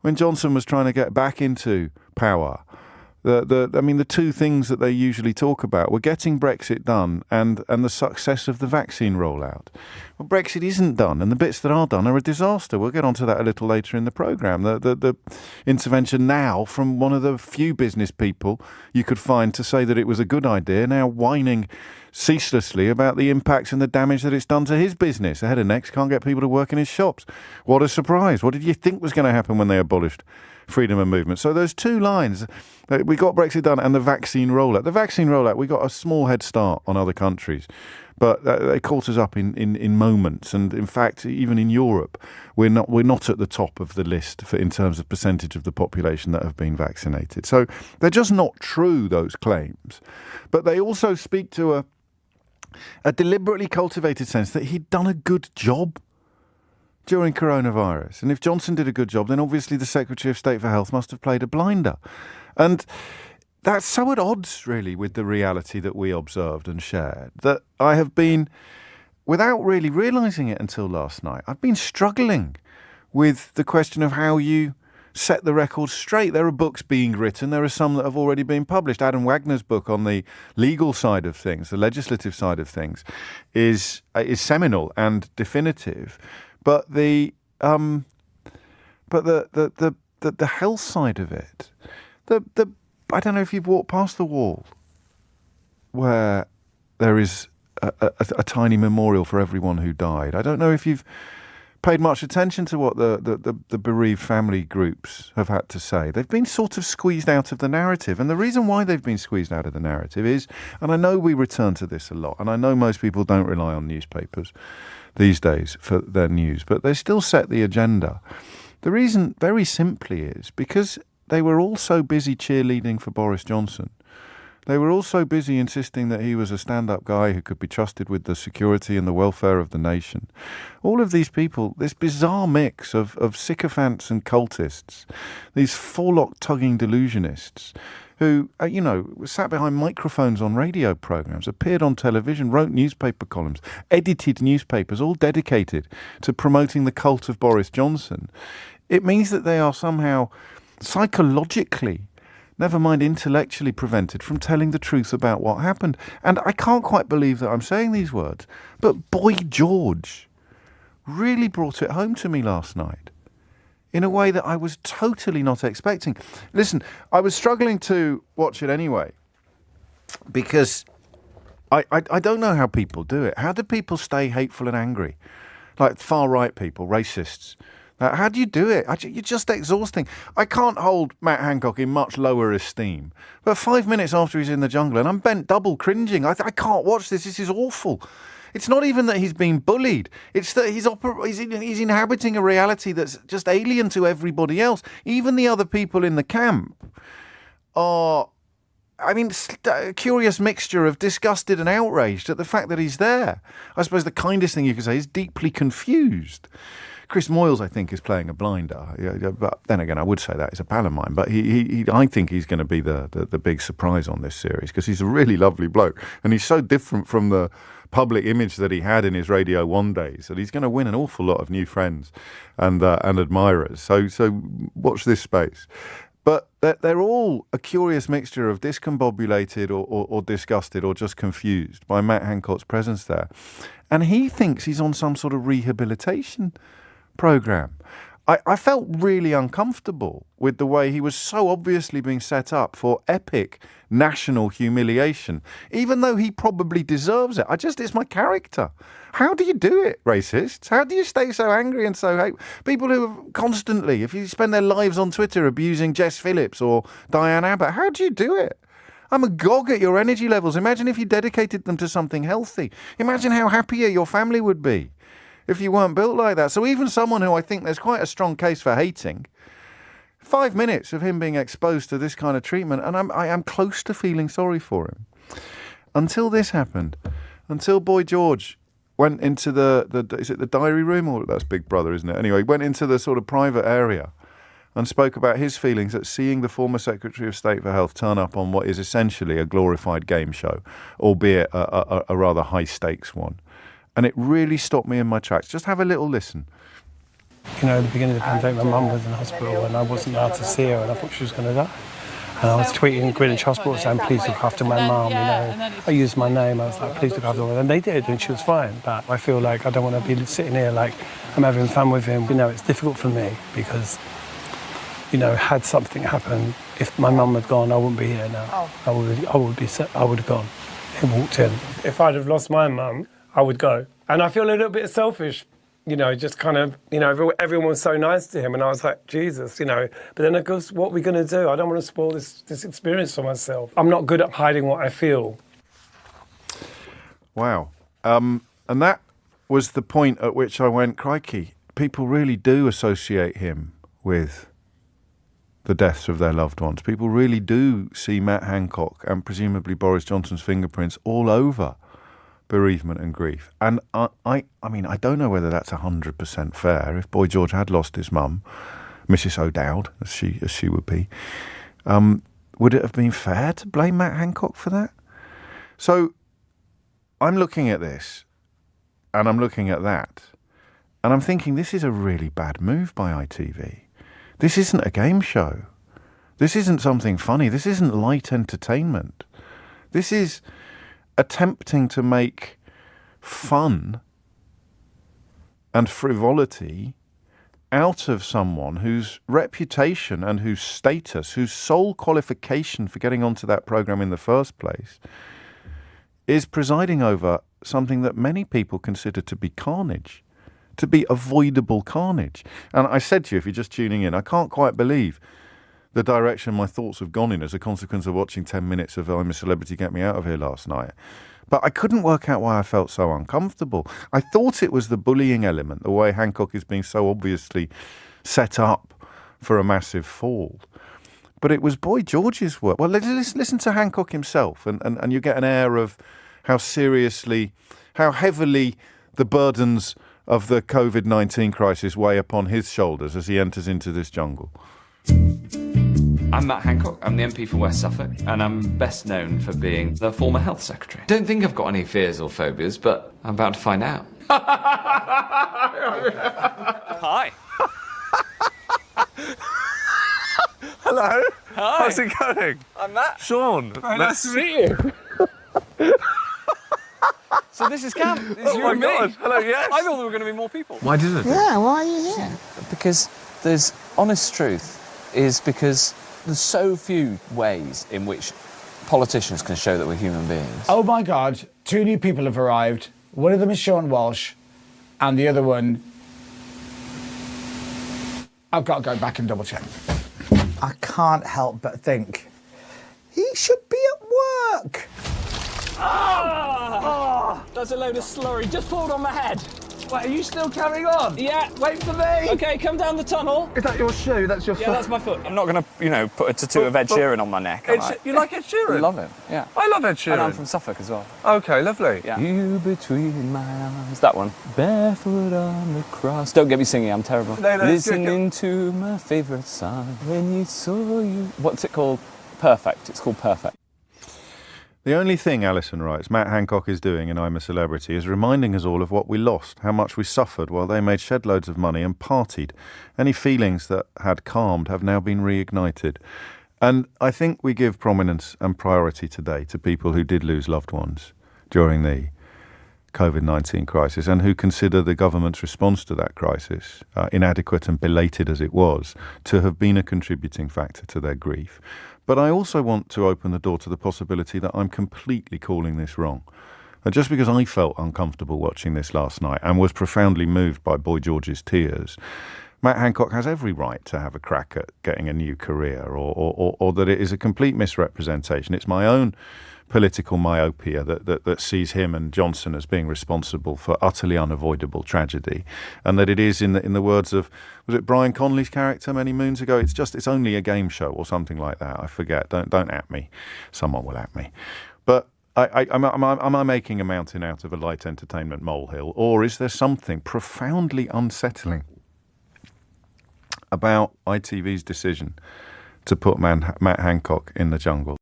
when Johnson was trying to get back into power, the two things that they usually talk about were getting Brexit done and the success of the vaccine rollout. Well, Brexit isn't done, and the bits that are done are a disaster. We'll get onto that a little later in the programme. The intervention now from one of the few business people you could find to say that it was a good idea, now whining ceaselessly about the impacts and the damage that it's done to his business. The head of Next can't get people to work in his shops. What a surprise. What did you think was going to happen when they abolished freedom of movement? So those two lines, we got Brexit done and the vaccine rollout. The vaccine rollout, we got a small head start on other countries, but they caught us up in moments. And in fact, even in Europe, we're not at the top of the list in terms of percentage of the population that have been vaccinated. So they're just not true, those claims. But they also speak to a deliberately cultivated sense that he'd done a good job during coronavirus. And if Johnson did a good job, then obviously the Secretary of State for Health must have played a blinder. And that's so at odds, really, with the reality that we observed and shared, that I have been, without really realising it until last night, I've been struggling with the question of how you set the record straight. There are books being written. There are some that have already been published. Adam Wagner's book on the legal side of things, the legislative side of things, is seminal and definitive. But the health side of it, I don't know if you've walked past the wall where there is a tiny memorial for everyone who died. I don't know if you've paid much attention to what the bereaved family groups have had to say. They've been sort of squeezed out of the narrative. And the reason why they've been squeezed out of the narrative is, and I know we return to this a lot, and I know most people don't rely on newspapers these days for their news, but they still set the agenda. The reason, very simply, is because they were all so busy cheerleading for Boris Johnson. They were also busy insisting that he was a stand-up guy who could be trusted with the security and the welfare of the nation. All of these people, this bizarre mix of sycophants and cultists, these forelock-tugging delusionists who, sat behind microphones on radio programs, appeared on television, wrote newspaper columns, edited newspapers, all dedicated to promoting the cult of Boris Johnson. It means that they are somehow psychologically, never mind intellectually, prevented from telling the truth about what happened. And I can't quite believe that I'm saying these words, but Boy George really brought it home to me last night in a way that I was totally not expecting. Listen, I was struggling to watch it anyway because I don't know how people do it. How do people stay hateful and angry? Like far-right people, racists. How do you do it? You're just exhausting. I can't hold Matt Hancock in much lower esteem. But 5 minutes after he's in the jungle, and I'm bent double cringing. I can't watch this. This is awful. It's not even that he's being bullied. It's that he's inhabiting a reality that's just alien to everybody else. Even the other people in the camp are, a curious mixture of disgusted and outraged at the fact that he's there. I suppose the kindest thing you could say is deeply confused. Chris Moyles, I think, is playing a blinder. But then again, I would say that is a pantomime. But I think he's going to be the big surprise on this series because he's a really lovely bloke. And he's so different from the public image that he had in his Radio 1 days that he's going to win an awful lot of new friends and admirers. So watch this space. But they're all a curious mixture of discombobulated or disgusted or just confused by Matt Hancock's presence there. And he thinks he's on some sort of rehabilitation program. I felt really uncomfortable with the way he was so obviously being set up for epic national humiliation, even though he probably deserves it. It's my character. How do you do it, racists? How do you stay so angry and so hate? People who have constantly, if you spend their lives on Twitter abusing Jess Phillips or Diane Abbott, how do you do it? I'm agog at your energy levels. Imagine if you dedicated them to something healthy. Imagine how happier your family would be if you weren't built like that. So even someone who I think there's quite a strong case for hating, 5 minutes of him being exposed to this kind of treatment, and I am close to feeling sorry for him. Until this happened. Until Boy George went into is it the diary room? Or that's Big Brother, isn't it? Anyway, went into the sort of private area and spoke about his feelings at seeing the former Secretary of State for Health turn up on what is essentially a glorified game show, albeit a rather high-stakes one. And it really stopped me in my tracks. Just have a little listen. You know, at the beginning of the pandemic, my mum was in hospital and I wasn't allowed to see her, and I thought she was going to die. And I was tweeting Greenwich Hospital saying, please look after my mum, you know. I used my name, I was like, please look after her. And they did, and she was fine. But I feel like I don't want to be sitting here like I'm having fun with him. You know, it's difficult for me because, you know, had something happened, if my mum had gone, I wouldn't be here now. I would have gone. He walked in. If I'd have lost my mum, I would go. And I feel a little bit selfish, you know, just kind of, you know, everyone was so nice to him, and I was like, Jesus, you know. But then, of course, what are we going to do? I don't want to spoil this experience for myself. I'm not good at hiding what I feel. Wow. And that was the point at which I went, crikey, people really do associate him with the deaths of their loved ones. People really do see Matt Hancock and presumably Boris Johnson's fingerprints all over bereavement and grief. And I mean, I don't know whether that's 100% fair. If Boy George had lost his mum, Mrs. O'Dowd, as she would be, would it have been fair to blame Matt Hancock for that? So I'm looking at this, and I'm looking at that, and I'm thinking this is a really bad move by ITV. This isn't a game show. This isn't something funny. This isn't light entertainment. This is attempting to make fun and frivolity out of someone whose reputation and whose status, whose sole qualification for getting onto that programme in the first place, is presiding over something that many people consider to be carnage, to be avoidable carnage. And I said to you, if you're just tuning in, I can't quite believe the direction my thoughts have gone in as a consequence of watching 10 minutes of I'm a Celebrity, Get Me Out of Here last night. But I couldn't work out why I felt so uncomfortable. I thought it was the bullying element, the way Hancock is being so obviously set up for a massive fall. But it was Boy George's work. Well, listen to Hancock himself, and you get an air of how heavily the burdens of the COVID-19 crisis weigh upon his shoulders as he enters into this jungle. I'm Matt Hancock, I'm the MP for West Suffolk, and I'm best known for being the former health secretary. Don't think I've got any fears or phobias, but I'm about to find out. Hi. Hello. Hi. How's it going? I'm Matt. Sean. Very nice to meet you. So this is camp. This is you and me. God. Hello, yes. I thought there were going to be more people. Why didn't it? Yeah, why are you here? Because there's honest truth is because there's so few ways in which politicians can show that we're human beings. Oh my God, 2 new people have arrived. One of them is Sean Walsh, and the other one... I've got to go back and double check. I can't help but think he should be at work. That's a load of slurry. Just pulled on my head. Wait, are you still carrying on? Yeah. Wait for me. Okay, come down the tunnel. Is that your shoe? That's your foot? Yeah, that's my foot. I'm not going to, put a tattoo of Ed Sheeran on my neck, am I? You like Ed Sheeran? I love him, yeah. I love Ed Sheeran. And I'm from Suffolk as well. Okay, lovely. Yeah. You between my arms. That one. Barefoot on the cross. Don't get me singing, I'm terrible. No, Listening to my favourite song. When you saw you... What's it called? Perfect. It's called Perfect. The only thing, Alison writes, Matt Hancock is doing in I'm a Celebrity is reminding us all of what we lost, how much we suffered while they made shed loads of money and partied. Any feelings that had calmed have now been reignited. And I think we give prominence and priority today to people who did lose loved ones during the COVID-19 crisis and who consider the government's response to that crisis, inadequate and belated as it was, to have been a contributing factor to their grief. But I also want to open the door to the possibility that I'm completely calling this wrong. Just because I felt uncomfortable watching this last night and was profoundly moved by Boy George's tears, Matt Hancock has every right to have a crack at getting a new career, or that it is a complete misrepresentation. It's my own political myopia that sees him and Johnson as being responsible for utterly unavoidable tragedy, and that it is, in the words of, was it Brian Conley's character many moons ago, it's only a game show or something like that. I forget. Don't at me. Someone will at me. But am I making a mountain out of a light entertainment molehill, or is there something profoundly unsettling about ITV's decision to put Matt Hancock in the jungle?